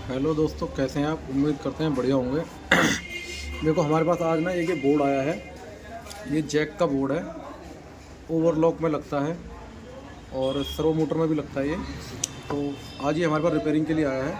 Hello दोस्तों, कैसे हैं आप? उम्मीद करते हैं बढ़िया होंगे। देखो हमारे पास आज ना एक ये बोर्ड आया है। ये जैक का बोर्ड है, ओवरलॉक में लगता है और सर्वो मोटर में भी लगता है ये। तो आज ये हमारे पास रिपेयरिंग के लिए आया है।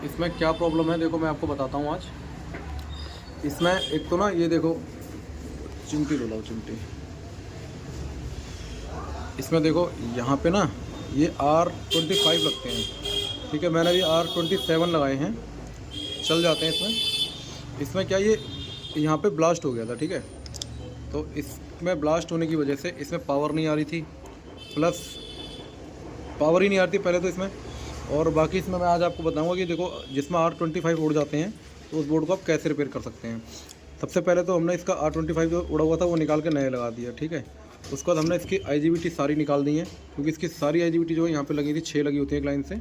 इसमें क्या प्रॉब्लम है देखो मैं आपको बताता हूँ आज। इसमें एक तो ना ये देखो चिमटी डोलाओ चिमटी। इसमें देखो यहाँ पे ना ये R25 लगते हैं, ठीक है। मैंने अभी R27 लगाए हैं, चल जाते हैं इसमें। इसमें क्या ये यहाँ पे ब्लास्ट हो गया था, ठीक है। तो इसमें ब्लास्ट होने की वजह से इसमें पावर नहीं आ रही थी, प्लस पावर ही नहीं आ रही थी पहले तो इसमें। और बाकी इसमें मैं आज आपको बताऊंगा कि देखो जिसमें R25 उड़ जाते हैं तो उस बोर्ड को आप कैसे रिपेयर कर सकते हैं। सबसे पहले तो हमने इसका R25 जो उड़ा हुआ था वो निकाल के नए लगा दिया, ठीक है। उसके बाद हमने इसकी IGBT सारी निकाल दी है, क्योंकि इसकी सारी IGBT जो है यहाँ पे लगी थी, 6 लगी होती है एक लाइन से,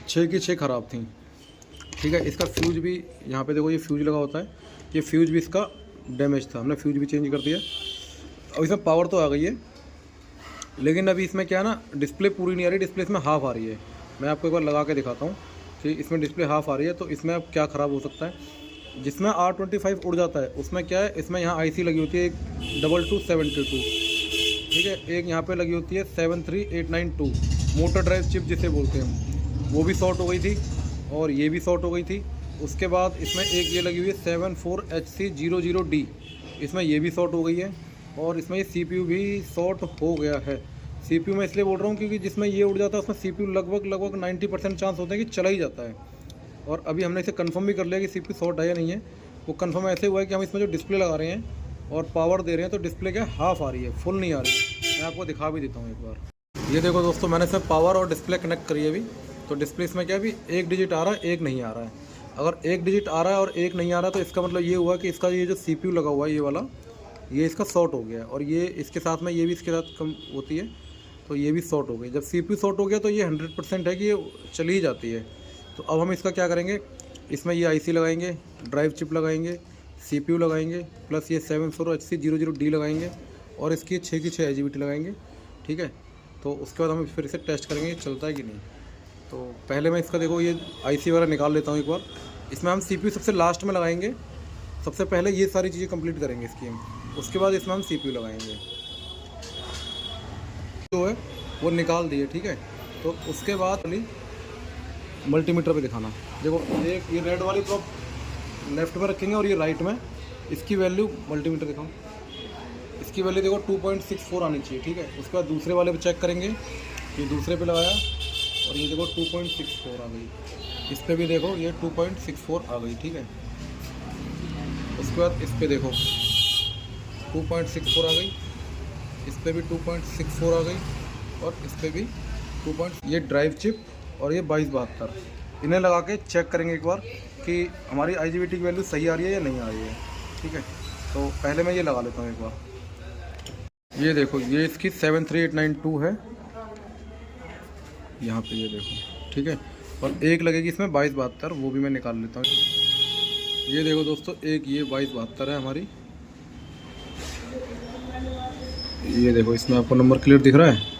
6 की 6 ख़राब थी, ठीक है। इसका फ्यूज भी यहाँ पे देखो, ये फ्यूज लगा होता है, ये फ्यूज भी इसका डैमेज था, हमने फ्यूज भी चेंज कर दिया। अब इसमें पावर तो आ गई है, लेकिन अभी इसमें क्या है ना, डिस्प्ले पूरी नहीं आ रही, डिस्प्ले इसमें हाफ़ आ रही है। मैं आपको एक बार लगा के दिखाता हूँ कि इसमें डिस्प्ले हाफ़ आ रही है। तो इसमें अब क्या ख़राब हो सकता है, जिसमें R25 उड़ जाता है उसमें क्या है, इसमें यहाँ IC लगी होती है एक 2272, ठीक है। एक यहाँ पे लगी होती है 73892 मोटर ड्राइव चिप जिसे बोलते हैं, वो भी शॉर्ट हो गई थी और ये भी शॉर्ट हो गई थी। उसके बाद इसमें एक ये लगी हुई है 74HC00D, इसमें ये भी शॉर्ट हो गई है। और इसमें ये CPU भी शॉर्ट हो गया है। CPU मैं इसलिए बोल रहा हूँ क्योंकि जिसमें ये उड़ जाता है उसमें CPU लगभग 90% चांस होता है कि चला ही जाता है। और अभी हमने इसे कंफर्म भी कर लिया कि CPU शॉर्ट है या नहीं है। वो कंफर्म ऐसे हुआ है कि हम इसमें जो डिस्प्ले लगा रहे हैं और पावर दे रहे हैं तो डिस्प्ले क्या हाफ़ आ रही है, फुल नहीं आ रही है। मैं आपको दिखा भी देता हूँ एक बार। ये देखो दोस्तों, मैंने इसमें पावर और डिस्प्ले कनेक्ट करी है अभी। तो डिस्प्ले इसमें क्या अभी एक डिजिट आ रहा है, एक नहीं आ रहा है। अगर एक डिजिट आ रहा है और एक नहीं आ रहा तो इसका मतलब ये हुआ कि इसका ये जो CPU लगा हुआ है ये वाला, ये इसका शॉर्ट हो गया है। और ये इसके साथ में ये भी इसके साथ कम होती है, तो ये भी शॉर्ट हो गई। जब CPU शॉर्ट हो गया तो ये 100% है कि ये चली ही जाती है। तो अब हम इसका क्या करेंगे, इसमें ये IC लगाएंगे, ड्राइव चिप लगाएंगे, CPU लगाएंगे, प्लस ये 74HC00D लगाएंगे और इसकी 6 की 6 IGBT लगाएंगे, ठीक है। तो उसके बाद हम फिर इसे टेस्ट करेंगे चलता है कि नहीं। तो पहले मैं इसका देखो ये IC वगैरह निकाल लेता हूँ एक बार। इसमें हम CPU सबसे लास्ट में लगाएंगे, सबसे पहले ये सारी चीज़ें कंप्लीट करेंगे इसकी हम, उसके बाद इसमें हम CPU लगाएंगे। जो है वो निकाल दिए, ठीक है। तो उसके बाद मल्टीमीटर पे दिखाना। देखो एक ये रेड वाली तो लेफ्ट में रखेंगे और ये राइट में, इसकी वैल्यू मल्टीमीटर दिखाओ, इसकी वैल्यू देखो 2.64 आनी चाहिए, ठीक है। उसके बाद दूसरे वाले पे चेक करेंगे, ये दूसरे पे लगाया और ये देखो 2.64 आ गई। इस पर भी देखो ये 2.64 आ गई, ठीक है। उसके बाद इस पर देखो 2.64 आ गई, इस पर भी 2.64 आ गई और इस पर भी 2. ये ड्राइव चिप और ये 2272, इन्हें लगा के चेक करेंगे एक बार कि हमारी IGBT की वैल्यू सही आ रही है या नहीं आ रही है, ठीक है। तो पहले मैं ये लगा लेता हूँ एक बार। ये देखो ये इसकी 73892 है यहाँ पे, ये देखो, ठीक है। और एक लगेगी इसमें 2272, वो भी मैं निकाल लेता हूँ। ये देखो दोस्तों, एक ये 2272 है हमारी। ये देखो इसमें आपको नंबर क्लियर दिख रहा है।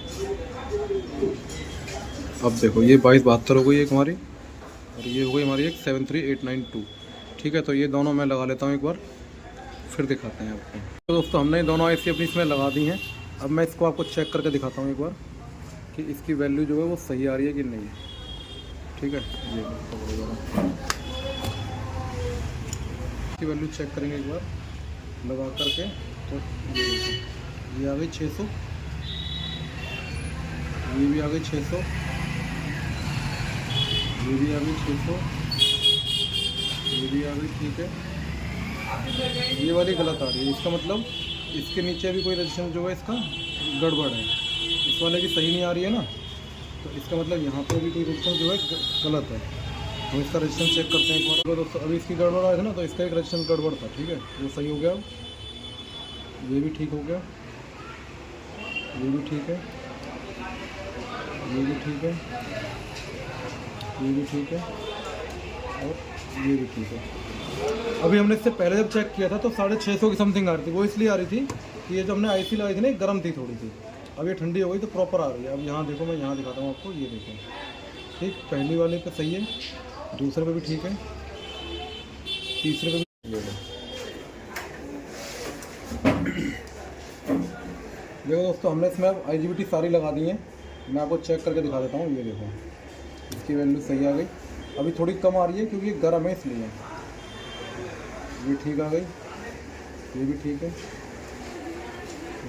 अब देखो ये 2272 हो गई एक हमारी, और ये हो गई हमारी एक 73892, ठीक है। तो ये दोनों मैं लगा लेता हूँ एक बार, फिर दिखाते हैं आपको। तो दोस्तों हमने दोनों IC अपनी इसमें लगा दी हैं। अब मैं इसको आपको चेक करके दिखाता हूँ एक बार कि इसकी वैल्यू जो है वो सही आ रही है कि नहीं, ठीक है। ये इसकी वैल्यू चेक करेंगे एक बार लगा करके। तो ये आ गई 600, ये भी आ गई 600, ये भी आ गई 600, ये भी आ गई, ठीक है। ये वाली गलत आ रही है, इसका मतलब इसके नीचे भी कोई रजिस्टेंस जो है इसका गड़बड़ है, इस वाले की सही नहीं आ रही है ना। तो इसका मतलब यहाँ पे भी कोई रजिस्टेंस जो है गलत है। हम इसका रजिस्टेंस चेक करते हैं एक बार। दोस्तों अभी इसकी गड़बड़ आया था ना, तो इसका एक रजिस्टेंस गड़बड़ था, ठीक है। वो सही हो गया, ये भी ठीक हो गया, ये भी ठीक है, ये भी ठीक है, ये भी ठीक है और ये भी ठीक है। अभी हमने इससे पहले जब चेक किया था तो 650 की समथिंग आ रही थी। वो इसलिए आ रही थी कि ये जो हमने IC लगाई थी ना गर्म थी थोड़ी सी, अब ये ठंडी हो गई तो प्रॉपर आ रही है। अब यहाँ देखो, मैं यहाँ दिखाता हूँ आपको, ये देखो, ठीक, पहली वाले पे सही है, दूसरे पे भी ठीक है, तीसरे पे भी देखो दोस्तों, हमने इसमें अब IGBT सारी लगा दी है। मैं आपको चेक करके दिखा देता हूँ। ये देखो, इसकी वैल्यू सही आ गई। अभी थोड़ी कम आ रही है क्योंकि ये गर्म है इसलिए। ये ठीक आ गई, ये भी ठीक है,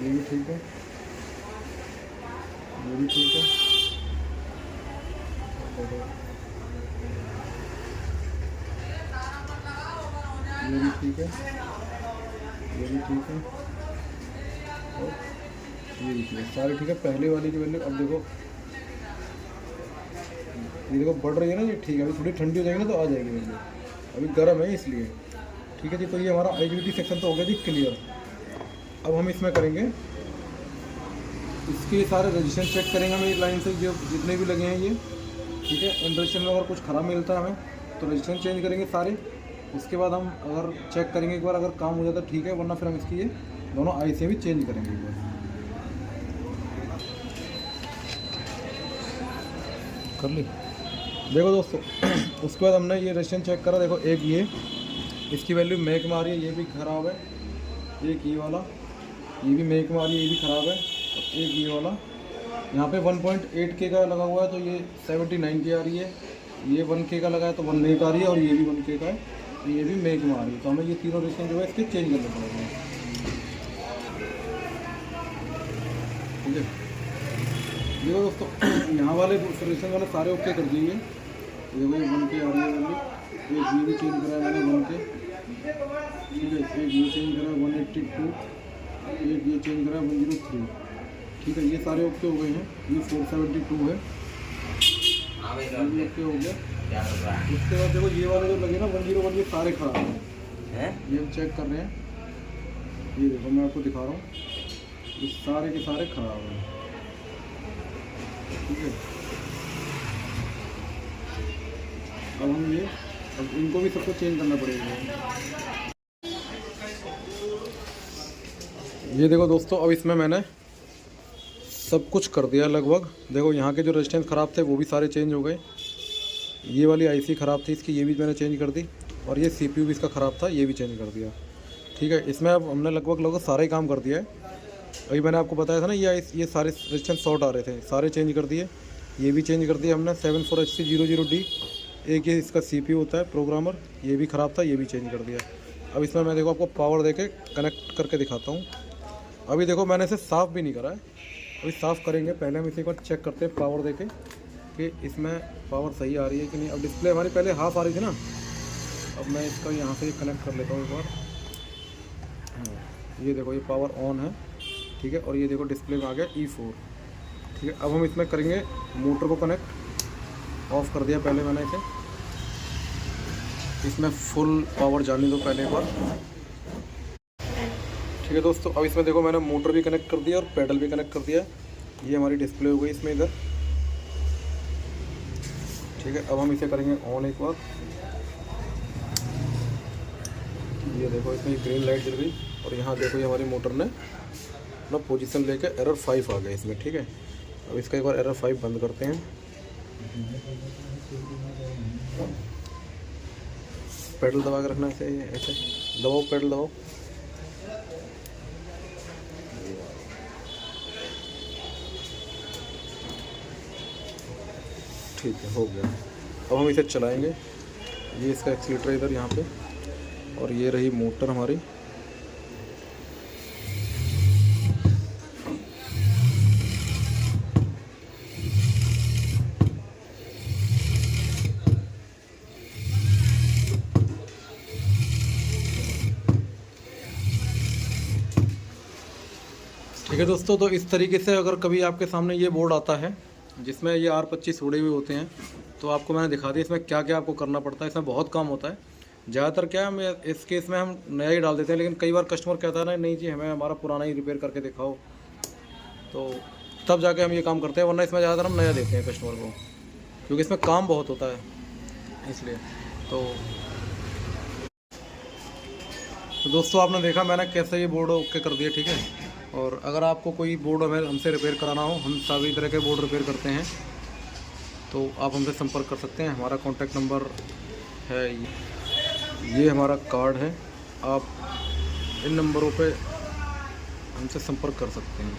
ये भी ठीक है, ये भी ठीक है, ये भी ठीक है, ये भी ठीक है, और ये भी ठीक है, सारी ठीक है। पहले वाली की वैल्यू अब देखो, ये देखो बढ़ रही है ना, ये ठीक है। अभी थोड़ी ठंडी हो जाएगी ना तो आ जाएगी वैल्यू, अभी गर्म है इसलिए। ठीक है जी, तो ये हमारा IGBT सेक्शन तो हो गया जी क्लियर। अब हम इसमें करेंगे, इसके सारे रजिस्टर चेक करेंगे हम एक लाइन से, जो जितने भी लगे हैं ये। ठीक है, इन रजिस्टर में अगर कुछ ख़राब मिलता है हमें तो रजिस्टर चेंज करेंगे सारे। उसके बाद हम अगर चेक करेंगे एक बार, अगर काम हो जाता है ठीक है, वरना फिर हम इसकी ये दोनों IC भी चेंज करेंगे एक बार। कर ली। देखो दोस्तों, उसके बाद हमने ये रजिस्टर चेक करा। देखो एक ये, इसकी वैल्यू मेक में आ रही है, ये भी ख़राब है। एक ये वाला, ये भी मेक में आ रही है, ये भी ख़राब है। और एक ये वाला, यहाँ पे 1.8K का लगा हुआ है तो ये 79K आ रही है। ये 1K का लगा है तो 1 मेक आ रही है, और ये भी 1K का है तो ये भी मेक में आ रही है। तो हमें ये तीनों रजिस्टर जो है इसके चेंज करने पड़ेंगे। ठीक है, देखो दोस्तों, यहाँ वाले रजिस्टर वाले सारे ओके कर दिए। देखो ये 1K आ रही है वैल्यू। एक ये भी चेंज करा है मैंने 1K। ठीक है, एक ये चेंज करा 182, एक ये चेंज करा 103। ठीक है, ये सारे ओके हो गए हैं। ये 472 है, ये भी ओके हो गया। उसके बाद देखो ये वाले जो लगे ना 101, ये सारे खराब हैं। ये हम चेक कर रहे हैं। ये देखो मैं आपको दिखा रहा हूँ, ये सारे के सारे खराब हैं। ठीक है, अब हम ये, अब इनको भी सबको चेंज करना पड़ेगा। ये देखो दोस्तों, अब इसमें मैंने सब कुछ कर दिया लगभग। देखो यहाँ के जो रेजिस्टेंस ख़राब थे वो भी सारे चेंज हो गए। ये वाली IC ख़राब थी इसकी, ये भी मैंने चेंज कर दी। और ये CPU भी इसका ख़राब था, ये भी चेंज कर दिया। ठीक है, इसमें अब हमने लगभग सारा ही काम कर दिया है। अभी मैंने आपको बताया था ना, ये सारे रेजिस्टेंस शॉर्ट आ रहे थे, सारे चेंज कर दिए। ये भी चेंज कर दिया हमने 74HC00D। एक ये इसका CPU होता है प्रोग्रामर, ये भी ख़राब था, ये भी चेंज कर दिया। अब इसमें मैं देखो आपको पावर दे के कनेक्ट करके दिखाता हूँ। अभी देखो मैंने इसे साफ़ भी नहीं करा है, अभी साफ़ करेंगे। पहले हम इसे एक बार चेक करते हैं पावर देके कि इसमें पावर सही आ रही है कि नहीं। अब डिस्प्ले हमारी पहले हाफ आ रही थी ना, अब मैं इसका यहाँ से कनेक्ट कर लेता हूँ एक बार। ये देखो ये पावर ऑन है। ठीक है, और ये देखो डिस्प्ले में आ गया E4। ठीक है, अब हम इसमें करेंगे मोटर को कनेक्ट। ऑफ़ कर दिया पहले मैंने इसे, इसमें फुल पावर जाने दो पहले एक बार। ठीक है दोस्तों, अब इसमें देखो मैंने मोटर भी कनेक्ट कर दिया और पैडल भी कनेक्ट कर दिया। ये हमारी डिस्प्ले हो गई इसमें इधर। ठीक है, अब हम इसे करेंगे ऑन एक बार। ये देखो इसमें ग्रीन लाइट जल गई, और यहाँ देखो ये हमारी मोटर ने अपना पोजीशन लेके एरर 5 आ गया इसमें। ठीक है, अब इसका एक बार एरर 5 बंद करते हैं। पेडल दबा के रखना ऐसे, ऐसे दबाओ, पेडल दबाओ। ठीक है, हो गया। अब हम इसे चलाएंगे। ये इसका एक्सीलेटर इधर यहाँ पे, और ये रही मोटर हमारी। ठीक है दोस्तों, तो इस तरीके से अगर कभी आपके सामने ये बोर्ड आता है जिसमें ये R25 उड़े हुए होते हैं, तो आपको मैंने दिखा दिया इसमें क्या क्या आपको करना पड़ता है। इसमें बहुत काम होता है। ज़्यादातर क्या है, इस केस में हम नया ही डाल देते हैं, लेकिन कई बार कस्टमर कहता है ना, नहीं जी हमें हमारा पुराना ही रिपेयर करके दिखाओ, तो तब जाके हम ये काम करते हैं। वरना इसमें ज़्यादातर हम नया देते हैं कस्टमर को, क्योंकि इसमें काम बहुत होता है इसलिए। तो दोस्तों आपने देखा मैंने कैसे ये बोर्ड ओके कर दिया। ठीक है, और अगर आपको कोई बोर्ड हमें हमसे रिपेयर कराना हो, हम सभी तरह के बोर्ड रिपेयर करते हैं। तो आप हमसे संपर्क कर सकते हैं। हमारा कॉन्टैक्ट नंबर है, ये हमारा कार्ड है, आप इन नंबरों पे हमसे संपर्क कर सकते हैं।